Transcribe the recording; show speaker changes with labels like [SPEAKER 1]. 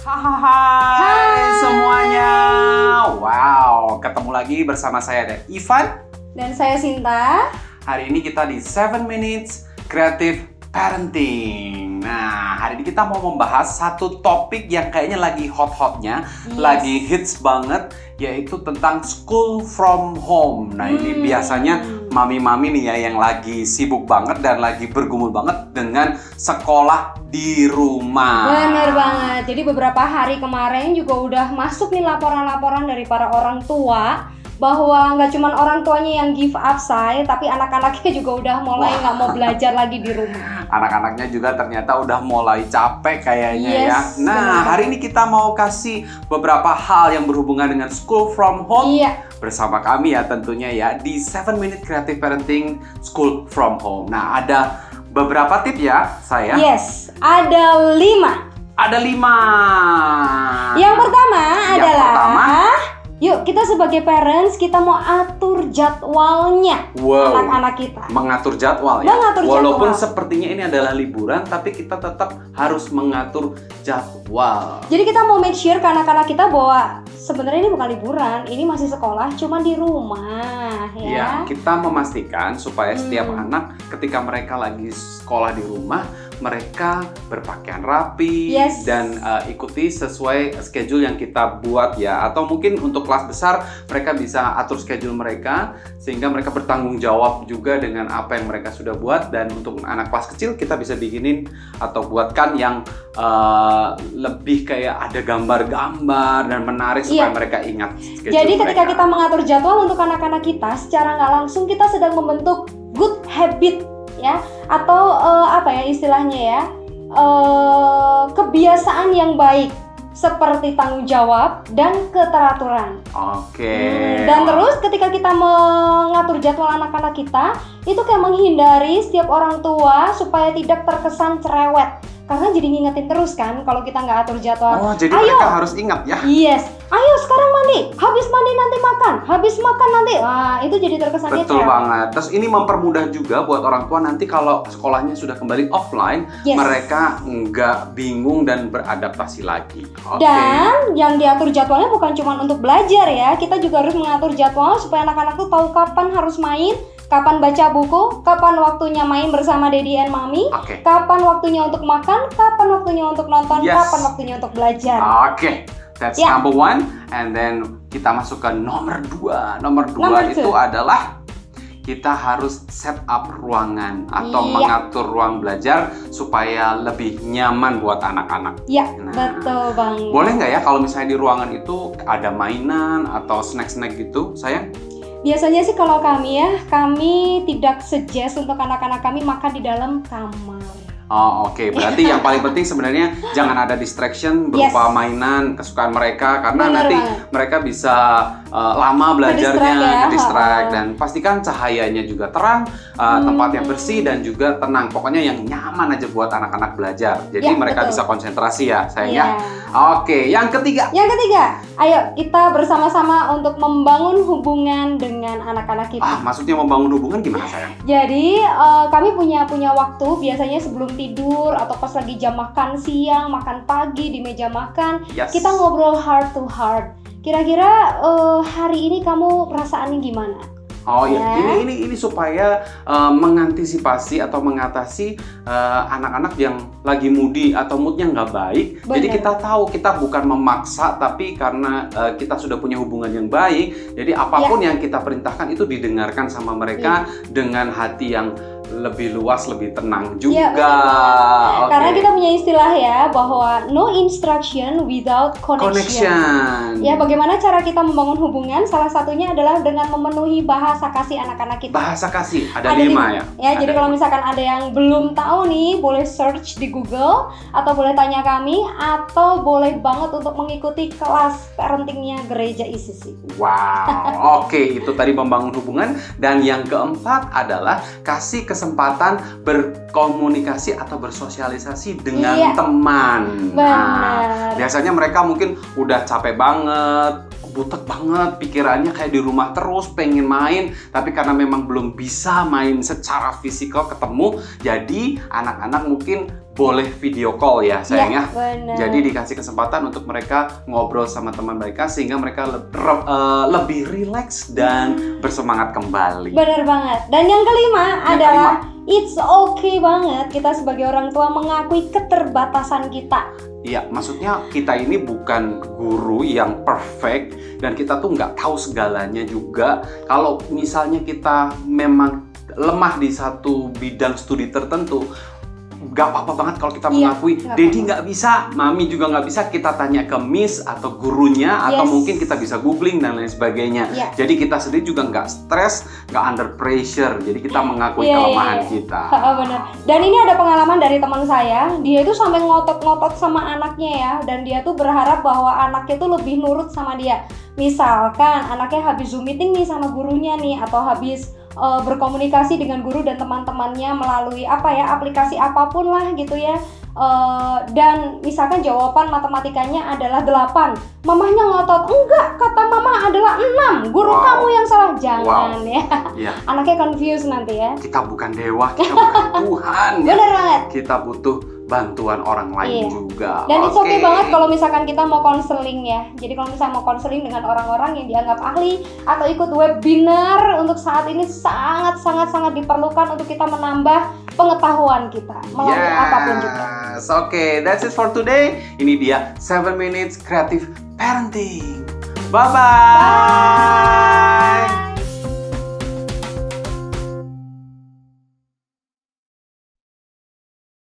[SPEAKER 1] Hai semuanya. Wow, ketemu lagi bersama saya ada Ivan
[SPEAKER 2] dan saya Sinta.
[SPEAKER 1] Hari ini kita di 7 Minutes Creative Parenting. Nah, hari ini kita mau membahas satu topik yang kayaknya lagi hot-hotnya, lagi hits banget, yaitu tentang school from home. Nah, ini biasanya mami-mami nih ya yang lagi sibuk banget dan lagi bergumul banget dengan sekolah di rumah.
[SPEAKER 2] Bener banget. Jadi beberapa hari kemarin juga udah masuk nih laporan-laporan dari para orang tua bahwa nggak cuma orang tuanya yang give up say, tapi anak-anaknya juga udah mulai nggak mau belajar lagi di rumah.
[SPEAKER 1] Anak-anaknya juga ternyata udah mulai capek kayaknya ya. Nah, hari ini kita mau kasih beberapa hal yang berhubungan dengan school from home bersama kami ya tentunya ya di 7 Minute Creative Parenting School from Home. Nah, ada beberapa tip ya saya.
[SPEAKER 2] Yes, ada 5.
[SPEAKER 1] Ada 5.
[SPEAKER 2] Yang pertama adalah yuk, kita sebagai parents, kita mau atur jadwalnya anak-anak kita.
[SPEAKER 1] Mengatur jadwal ya?
[SPEAKER 2] Mengatur jadwal.
[SPEAKER 1] Walaupun sepertinya ini adalah liburan, tapi kita tetap harus mengatur jadwal.
[SPEAKER 2] Jadi kita mau make sure ke anak-anak kita bahwa sebenarnya ini bukan liburan, ini masih sekolah, cuma di rumah ya.
[SPEAKER 1] Ya, kita memastikan supaya setiap anak ketika mereka lagi sekolah di rumah, mereka berpakaian rapi dan ikuti sesuai schedule yang kita buat ya. Atau mungkin untuk kelas besar mereka bisa atur schedule mereka sehingga mereka bertanggung jawab juga dengan apa yang mereka sudah buat. Dan untuk anak kelas kecil kita bisa bikinin atau buatkan yang lebih kayak ada gambar-gambar dan menarik supaya mereka ingat schedule.
[SPEAKER 2] Jadi ketika kita mengatur jadwal untuk anak-anak kita, secara nggak langsung kita sedang membentuk good habit ya, atau apa ya istilahnya ya, kebiasaan yang baik seperti tanggung jawab dan keteraturan. Dan terus ketika kita mengatur jadwal anak-anak kita, itu kayak menghindari setiap orang tua supaya tidak terkesan cerewet. Karena jadi ngingetin terus kan kalau kita nggak atur jadwal.
[SPEAKER 1] Jadi mereka harus ingat ya.
[SPEAKER 2] Ayo sekarang mandi, habis mandi nanti makan, habis makan nanti. Wah, itu jadi terkesannya
[SPEAKER 1] betul banget. Terus ini mempermudah juga buat orang tua nanti kalau sekolahnya sudah kembali offline, mereka nggak bingung dan beradaptasi lagi.
[SPEAKER 2] Dan yang diatur jadwalnya bukan cuma untuk belajar ya, kita juga harus mengatur jadwal supaya anak-anak tuh tahu kapan harus main, kapan baca buku, kapan waktunya main bersama daddy and mommy, kapan waktunya untuk makan, kapan waktunya untuk nonton, kapan waktunya untuk belajar.
[SPEAKER 1] That's number 1. And then kita masuk ke nomor 2. Nomor 2 itu adalah kita harus set up ruangan atau mengatur ruang belajar supaya lebih nyaman buat anak-anak.
[SPEAKER 2] Betul banget.
[SPEAKER 1] Boleh nggak ya kalau misalnya di ruangan itu ada mainan atau snack-snack gitu, sayang?
[SPEAKER 2] Biasanya sih kalau kami tidak suggest untuk anak-anak kami makan di dalam kamar.
[SPEAKER 1] Berarti yang paling penting sebenarnya jangan ada distraction berupa mainan kesukaan mereka, karena nanti mereka bisa lama belajarnya, distract, dan pastikan cahayanya juga terang, tempatnya bersih dan juga tenang. Pokoknya yang nyaman aja buat anak-anak belajar. Jadi mereka bisa konsentrasi ya, sayang ya. Yang ketiga.
[SPEAKER 2] Ayo kita bersama-sama untuk membangun hubungan dengan anak-anak kita.
[SPEAKER 1] Maksudnya membangun hubungan gimana, sayang?
[SPEAKER 2] Jadi kami punya waktu biasanya sebelum tidur atau pas lagi jam makan siang, makan pagi di meja makan, kita ngobrol heart to heart. Kira-kira hari ini kamu perasaannya gimana?
[SPEAKER 1] Ini supaya mengantisipasi atau mengatasi anak-anak yang lagi moody atau moodnya nggak baik. Jadi kita tahu kita bukan memaksa, tapi karena kita sudah punya hubungan yang baik, jadi apapun yang kita perintahkan itu didengarkan sama mereka dengan hati yang lebih luas, lebih tenang juga.
[SPEAKER 2] Karena kita punya istilah ya bahwa no instruction without connection. Ya, bagaimana cara kita membangun hubungan? Salah satunya adalah dengan memenuhi bahasa kasih anak-anak kita.
[SPEAKER 1] Bahasa kasih ada 5 ya.
[SPEAKER 2] Jadi kalau misalkan ada yang belum tahu nih, boleh search di Google atau boleh tanya kami, atau boleh banget untuk mengikuti kelas parentingnya Gereja ICC.
[SPEAKER 1] Itu tadi membangun hubungan. Dan yang keempat adalah kasih kesempatan berkomunikasi atau bersosialisasi dengan teman.
[SPEAKER 2] Benar.
[SPEAKER 1] Biasanya mereka mungkin udah capek banget butek banget, pikirannya kayak di rumah terus, pengen main, tapi karena memang belum bisa main secara fisikal ketemu, jadi anak-anak mungkin boleh video call ya sayang ya. Jadi dikasih kesempatan untuk mereka ngobrol sama teman mereka sehingga mereka lebih rileks dan bersemangat kembali.
[SPEAKER 2] Benar banget. Dan yang kelima adalah it's okay banget kita sebagai orang tua mengakui keterbatasan kita.
[SPEAKER 1] Iya, maksudnya kita ini bukan guru yang perfect dan kita tuh nggak tahu segalanya juga. Kalau misalnya kita memang lemah di satu bidang studi tertentu, gak apa-apa banget kalau kita mengakui, Daddy nggak bisa, Mami juga nggak bisa, kita tanya ke Miss atau gurunya, atau mungkin kita bisa googling dan lain sebagainya. Jadi kita sendiri juga nggak stres, nggak under pressure, jadi kita mengakui kelemahan kita.
[SPEAKER 2] Bener. Dan ini ada pengalaman dari teman saya, dia itu sampai ngotot-ngotot sama anaknya ya, dan dia tuh berharap bahwa anaknya tuh lebih nurut sama dia. Misalkan anaknya habis Zoom meeting nih sama gurunya nih, atau habis berkomunikasi dengan guru dan teman-temannya melalui aplikasi apapun lah gitu ya, dan misalkan jawaban matematikanya adalah 8, mamahnya ngotot, enggak, kata mama adalah 6, guru kamu yang salah. Jangan ya. Anaknya confused nanti ya.
[SPEAKER 1] Kita bukan dewa, kita bukan Tuhan.
[SPEAKER 2] Bener banget.
[SPEAKER 1] Kita butuh bantuan orang lain juga.
[SPEAKER 2] Dan it's okay banget kalau misalkan kita mau konseling ya. Jadi kalau misalnya mau konseling dengan orang-orang yang dianggap ahli atau ikut webinar, untuk saat ini sangat diperlukan untuk kita menambah pengetahuan kita melalui apapun juga.
[SPEAKER 1] Oke, that's it for today. Ini dia 7 Minutes Creative Parenting. Bye-bye.